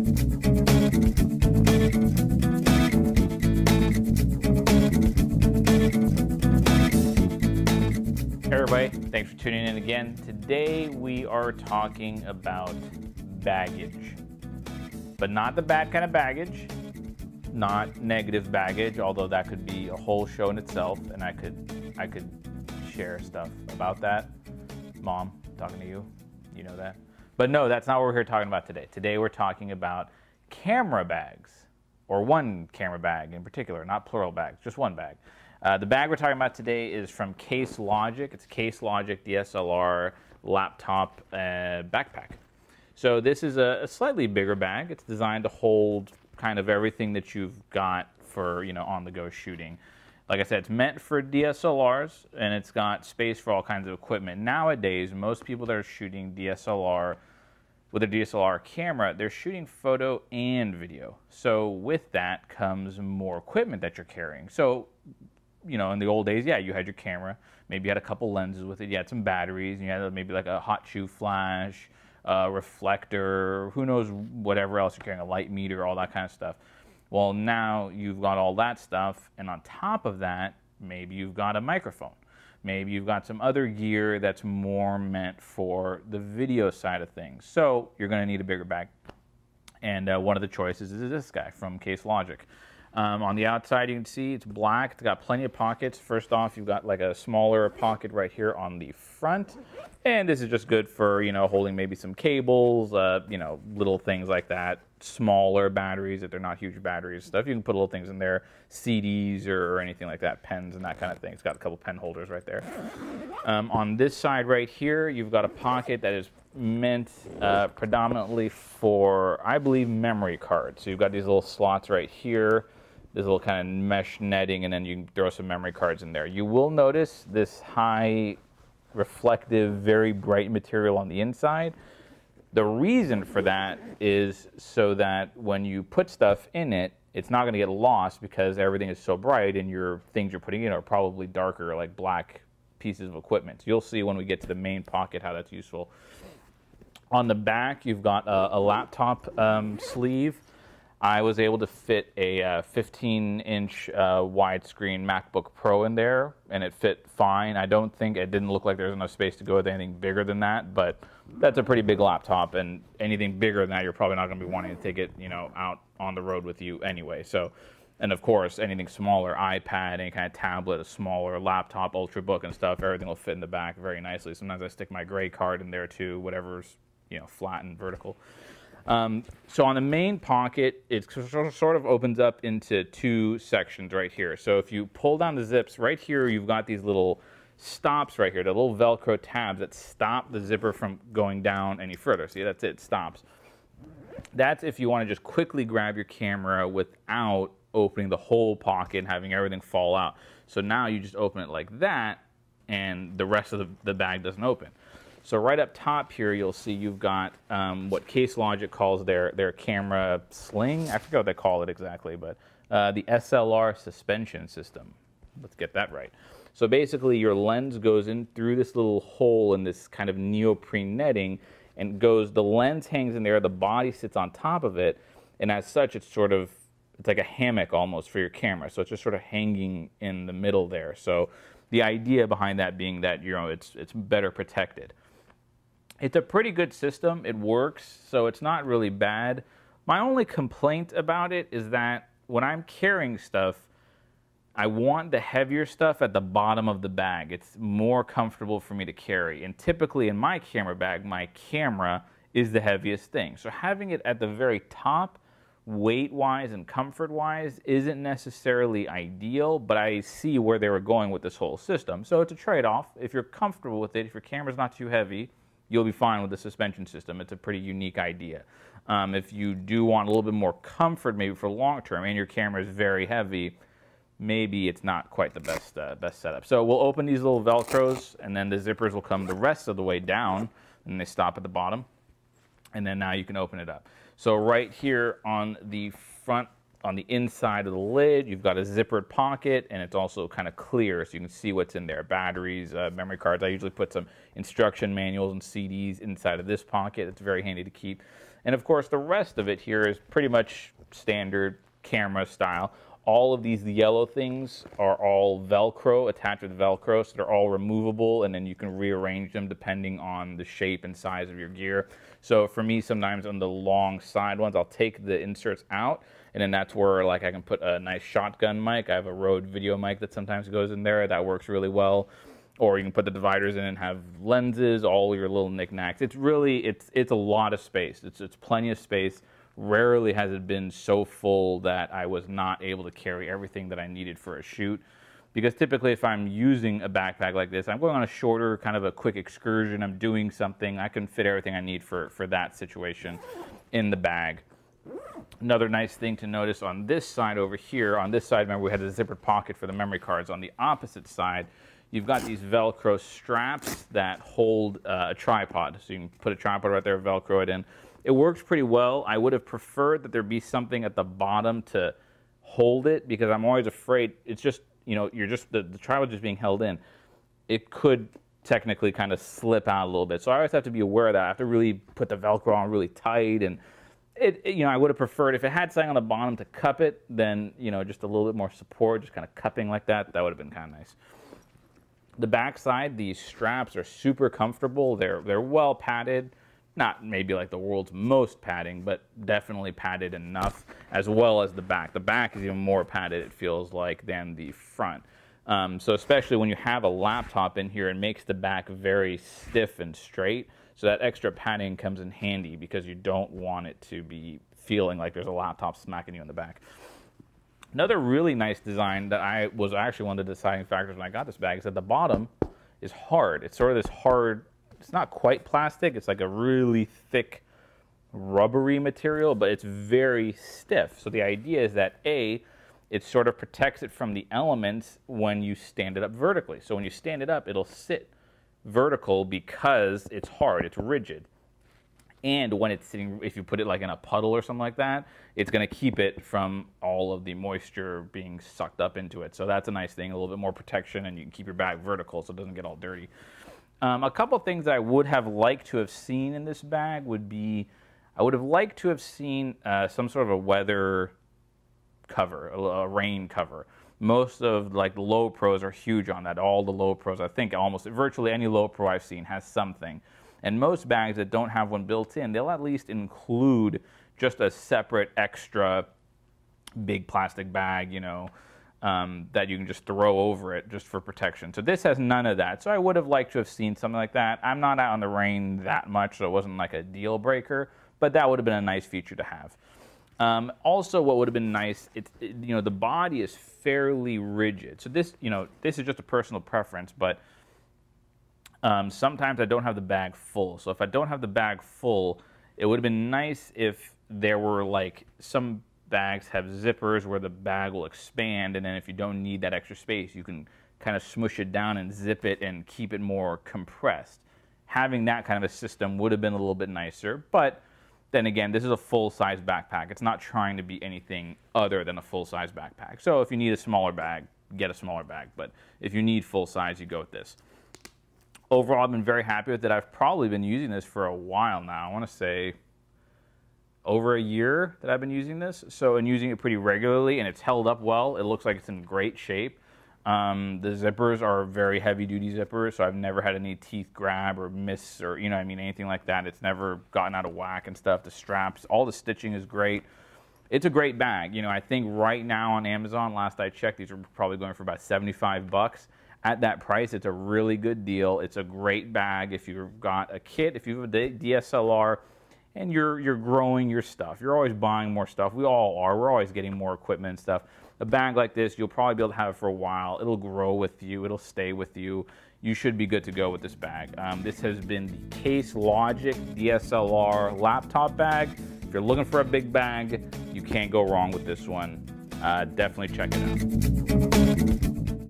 Hey everybody, thanks for tuning in again. Today we are talking about baggage, but not the bad kind of baggage, not negative baggage, although that could be a whole show in itself, and I could share stuff about that. Mom, I'm talking to you, you know that. But no, that's not what we're here talking about today. Today we're talking about camera bags, or one camera bag in particular, not plural bags, just one bag. The bag we're talking about today is from Case Logic. It's Case Logic DSLR laptop backpack. So this is a slightly bigger bag. It's designed to hold kind of everything that you've got for, on-the-go shooting. Like I said, it's meant for DSLRs, and it's got space for all kinds of equipment. Nowadays, most people that are shooting DSLR with a DSLR camera, they're shooting photo and video. So with that comes more equipment that you're carrying. So in the old days, yeah, you had your camera, maybe you had a couple lenses with it, you had some batteries, and you had maybe like a hot shoe flash, reflector, who knows whatever else you're carrying, a light meter, all that kind of stuff. Well, now you've got all that stuff, and on top of that, maybe you've got a microphone. Maybe you've got some other gear that's more meant for the video side of things. So you're going to need a bigger bag. And one of the choices is this guy from Case Logic. On the outside, you can see it's black. It's got plenty of pockets. First off, you've got like a smaller pocket right here on the front. And this is just good for, holding maybe some cables, little things like that. Smaller batteries, if they're not huge batteries, stuff. You can put little things in there, CDs or anything like that, pens and that kind of thing. It's got a couple pen holders right there. On this side right here, you've got a pocket that is meant predominantly for, I believe, memory cards. So you've got these little slots right here. This little kind of mesh netting, and then you can throw some memory cards in there. You will notice this high reflective, very bright material on the inside. The reason for that is so that when you put stuff in it, it's not going to get lost because everything is so bright, and your things you're putting in are probably darker, like black pieces of equipment. So you'll see when we get to the main pocket how that's useful. On the back, you've got a laptop sleeve. I was able to fit a 15-inch widescreen MacBook Pro in there, and it fit fine. I don't think it didn't look like there was enough space to go with anything bigger than that, but that's a pretty big laptop, and anything bigger than that, you're probably not going to be wanting to take it, out on the road with you anyway. So, and of course, anything smaller, iPad, any kind of tablet, a smaller laptop, Ultrabook and stuff, everything will fit in the back very nicely. Sometimes I stick my gray card in there too, whatever's, flat and vertical. So on the main pocket, it sort of opens up into two sections right here. So if you pull down the zips, right here you've got these little stops right here, the little Velcro tabs that stop the zipper from going down any further. See, that's it, it stops. That's if you want to just quickly grab your camera without opening the whole pocket and having everything fall out. So now you just open it like that, and the rest of the bag doesn't open. So right up top here, you'll see you've got what Case Logic calls their camera sling. I forget what they call it exactly, but the Slr Suspension System. Let's get that right. So basically, your lens goes in through this little hole in this kind of neoprene netting, and the lens hangs in there, the body sits on top of it, and as such, it's like a hammock almost for your camera. So it's just sort of hanging in the middle there. So the idea behind that being that, it's better protected. It's a pretty good system. It works, so it's not really bad. My only complaint about it is that when I'm carrying stuff, I want the heavier stuff at the bottom of the bag. It's more comfortable for me to carry. And typically in my camera bag, my camera is the heaviest thing. So having it at the very top, weight-wise and comfort-wise, isn't necessarily ideal, but I see where they were going with this whole system. So it's a trade-off. If you're comfortable with it, if your camera's not too heavy, you'll be fine with the suspension system. It's a pretty unique idea. If you do want a little bit more comfort, maybe for long term, and your camera is very heavy, maybe it's not quite the best setup. So we'll open these little Velcros, and then the zippers will come the rest of the way down, and they stop at the bottom. And then now you can open it up. So right here on the front, on the inside of the lid, you've got a zippered pocket, and it's also kind of clear, so you can see what's in there. Batteries, memory cards. I usually put some instruction manuals and CDs inside of this pocket. It's very handy to keep. And of course, the rest of it here is pretty much standard camera style. All of these yellow things are all Velcro, attached with Velcro, so they're all removable, and then you can rearrange them depending on the shape and size of your gear. So for me, sometimes on the long side ones, I'll take the inserts out, and then that's where like I can put a nice shotgun mic. I have a Rode video mic that sometimes goes in there. That works really well. Or you can put the dividers in and have lenses, all your little knickknacks. It's really, it's a lot of space. It's plenty of space. Rarely has it been so full that I was not able to carry everything that I needed for a shoot. Because typically if I'm using a backpack like this, I'm going on a shorter, kind of a quick excursion, I'm doing something, I can fit everything I need for that situation in the bag. Another nice thing to notice on this side over here, on this side, remember we had a zippered pocket for the memory cards. On the opposite side, you've got these Velcro straps that hold a tripod. So you can put a tripod right there, Velcro it in. It works pretty well. I would have preferred that there be something at the bottom to hold it, because I'm always afraid it's just, you know, you're just, the tripod just being held in. It could technically kind of slip out a little bit. So I always have to be aware of that. I have to really put the Velcro on really tight, and you know, I would have preferred if it had something on the bottom to cup it, then, you know, just a little bit more support, just kind of cupping like that. That would have been kind of nice. The back side, these straps are super comfortable. They're well padded. Not maybe like the world's most padding, but definitely padded enough, as well as the back. The back is even more padded, it feels like, than the front. So especially when you have a laptop in here, it makes the back very stiff and straight. So that extra padding comes in handy, because you don't want it to be feeling like there's a laptop smacking you in the back. Another really nice design that was actually one of the deciding factors when I got this bag is that the bottom is hard. It's sort of this hard, it's not quite plastic, it's like a really thick rubbery material, but it's very stiff. So the idea is that A, it sort of protects it from the elements when you stand it up vertically. So when you stand it up, it'll sit vertical because it's hard, it's rigid. And when it's sitting, if you put it like in a puddle or something like that, it's going to keep it from all of the moisture being sucked up into it. So that's a nice thing, a little bit more protection, and you can keep your bag vertical so it doesn't get all dirty. A couple things that I would have liked to have seen in this bag would be, I would have liked to have seen some sort of a weather cover, a rain cover. Most of like the low pros are huge on that. All the low pros, I think almost virtually any low pro I've seen has something. And most bags that don't have one built in, they'll at least include just a separate extra big plastic bag, you know, that you can just throw over it just for protection. So this has none of that. So I would have liked to have seen something like that. I'm not out in the rain that much, so it wasn't like a deal breaker, but that would have been a nice feature to have. Also, what would have been nice, you know, the body is fairly rigid. So this, you know, this is just a personal preference, but sometimes I don't have the bag full. So if I don't have the bag full, it would have been nice if there were like some bags have zippers where the bag will expand, and then if you don't need that extra space, you can kind of smush it down and zip it and keep it more compressed. Having that kind of a system would have been a little bit nicer, but then again, this is a full-size backpack. It's not trying to be anything other than a full-size backpack. So if you need a smaller bag, get a smaller bag, but if you need full-size, you go with this. Overall, I've been very happy with it. I've probably been using this for a while now. I want to say over a year that I've been using this. So, and using it pretty regularly, and it's held up well. It looks like it's in great shape. The zippers are very heavy-duty zippers, so I've never had any teeth grab or miss or, you know, I mean, anything like that. It's never gotten out of whack and stuff. The straps, all the stitching is great. It's a great bag. You know, I think right now on Amazon, last I checked, these are probably going for about 75 bucks. At that price, it's a really good deal. It's a great bag if you've got a kit, if you have a DSLR, and you're growing your stuff. You're always buying more stuff. We all are. We're always getting more equipment and stuff. A bag like this, you'll probably be able to have it for a while. It'll grow with you. It'll stay with you. You should be good to go with this bag. This has been the Case Logic DSLR laptop bag. If you're looking for a big bag, you can't go wrong with this one. Definitely check it out.